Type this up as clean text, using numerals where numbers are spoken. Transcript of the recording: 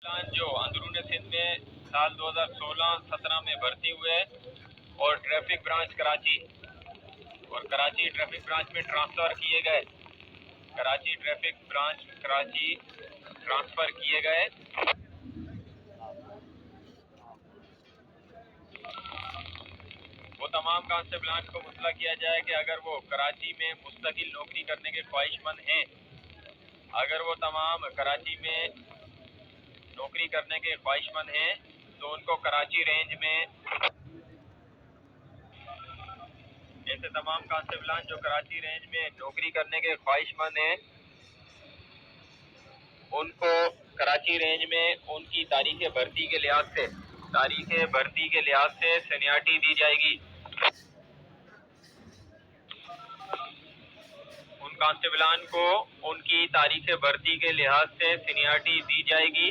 जो अंदरून सिंध में साल 2016-17 में भर्ती हुए और ट्रैफिक ब्रांच कराची और कराची ट्रैफिक ब्रांच में ट्रांसफ़र किए गए, Karachi traffic branch Karachi transfer किए गए। वो तमाम कांस्टेबलान को मुतला किया जाए कि अगर वो कराची में मुस्तकिल नौकरी करने के ख्वाहिशमंद हैं, अगर वो तमाम कराची में नौकरी करने के ख्वाहिशमंद हैं तो उनको कराची रेंज में, ऐसे तमाम कांस्टेबलान जो कराची रेंज में नौकरी करने के ख्वाहिशमंद हैं उनको कराची रेंज में उनकी तारीख भर्ती के लिहाज से सीनियरिटी दी जाएगी। उन कांस्टेबलान को उनकी तारीख भर्ती के लिहाज से सीनियरिटी दी जाएगी।